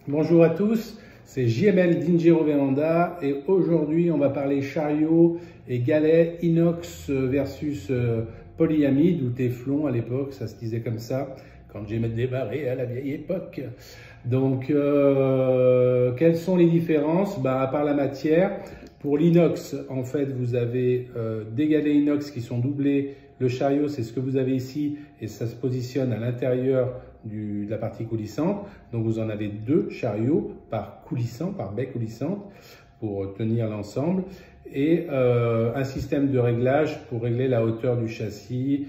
Bonjour à tous, c'est JML d'Ingero Véranda et aujourd'hui on va parler chariot et galets inox versus polyamide ou téflon à l'époque, ça se disait comme ça, quand j'ai démarré à la vieille époque. Donc quelles sont les différences? À part la matière, pour l'inox en fait vous avez des galets inox qui sont doublés. Le chariot, c'est ce que vous avez ici et ça se positionne à l'intérieur de la partie coulissante. Donc vous en avez deux chariots par coulissant, par baie coulissante pour tenir l'ensemble et un système de réglage pour régler la hauteur du châssis,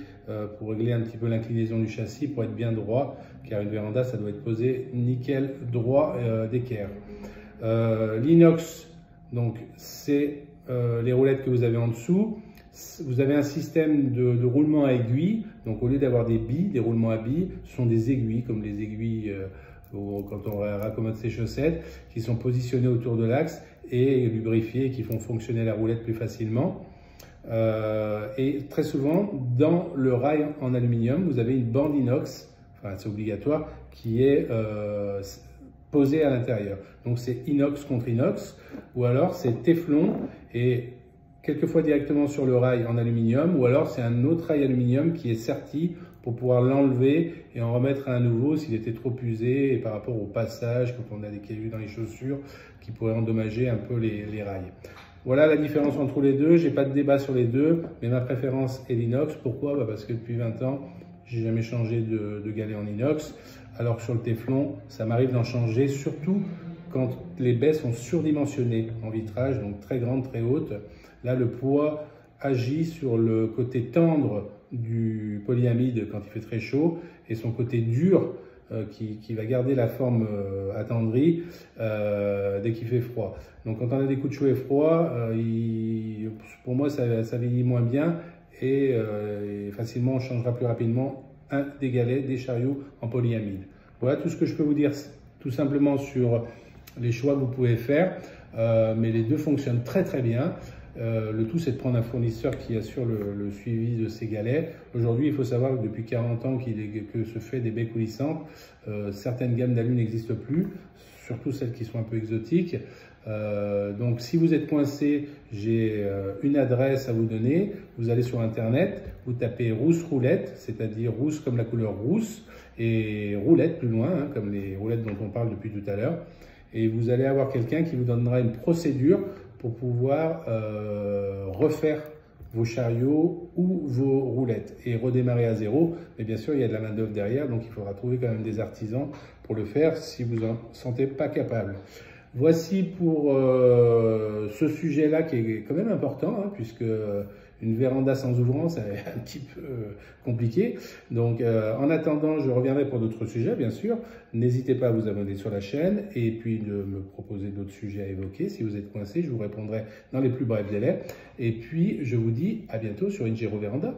pour régler un petit peu l'inclinaison du châssis pour être bien droit, car une véranda ça doit être posé nickel droit d'équerre. L'inox, donc c'est les roulettes que vous avez en dessous. Vous avez un système de roulement à aiguilles, donc au lieu d'avoir des billes, des roulements à billes, ce sont des aiguilles, comme les aiguilles quand on raccommode ses chaussettes, qui sont positionnées autour de l'axe et lubrifiées, qui font fonctionner la roulette plus facilement. Et très souvent, dans le rail en aluminium, vous avez une bande inox, enfin c'est obligatoire, qui est posée à l'intérieur. Donc c'est inox contre inox, ou alors c'est téflon et quelquefois directement sur le rail en aluminium, ou alors c'est un autre rail aluminium qui est serti pour pouvoir l'enlever et en remettre un nouveau s'il était trop usé et par rapport au passage, quand on a des cailloux dans les chaussures qui pourraient endommager un peu les rails. Voilà la différence entre les deux. J'ai pas de débat sur les deux, mais ma préférence est l'inox. Pourquoi? Parce que depuis 20 ans, j'ai jamais changé de galet en inox, alors que sur le téflon, ça m'arrive d'en changer, surtout quand les baies sont surdimensionnées en vitrage, donc très grandes, très hautes. Là, le poids agit sur le côté tendre du polyamide quand il fait très chaud et son côté dur qui va garder la forme attendrie dès qu'il fait froid. Donc quand on a des coups de chaud et froid, pour moi ça vieillit moins bien et facilement on changera plus rapidement des galets, des chariots en polyamide. Voilà tout ce que je peux vous dire tout simplement sur les choix que vous pouvez faire, mais les deux fonctionnent très très bien. Le tout, c'est de prendre un fournisseur qui assure le suivi de ces galets. Aujourd'hui, il faut savoir que depuis 40 ans que se fait des baies coulissantes, certaines gammes d'alu n'existent plus, surtout celles qui sont un peu exotiques. Donc, si vous êtes coincé, j'ai une adresse à vous donner. Vous allez sur Internet, vous tapez rousse roulette, c'est-à-dire rousse comme la couleur rousse, et roulette plus loin, hein, comme les roulettes dont on parle depuis tout à l'heure. Et vous allez avoir quelqu'un qui vous donnera une procédure pour pouvoir refaire vos chariots ou vos roulettes et redémarrer à zéro. Mais bien sûr, il y a de la main-d'œuvre derrière, donc il faudra trouver quand même des artisans pour le faire si vous en sentez pas capable. Voici pour ce sujet-là qui est quand même important, hein, puisque une véranda sans ouvrant, c'est un petit peu compliqué. Donc, en attendant, je reviendrai pour d'autres sujets, bien sûr. N'hésitez pas à vous abonner sur la chaîne et puis de me proposer d'autres sujets à évoquer. Si vous êtes coincé, je vous répondrai dans les plus brefs délais. Et puis, je vous dis à bientôt sur Ingero Véranda.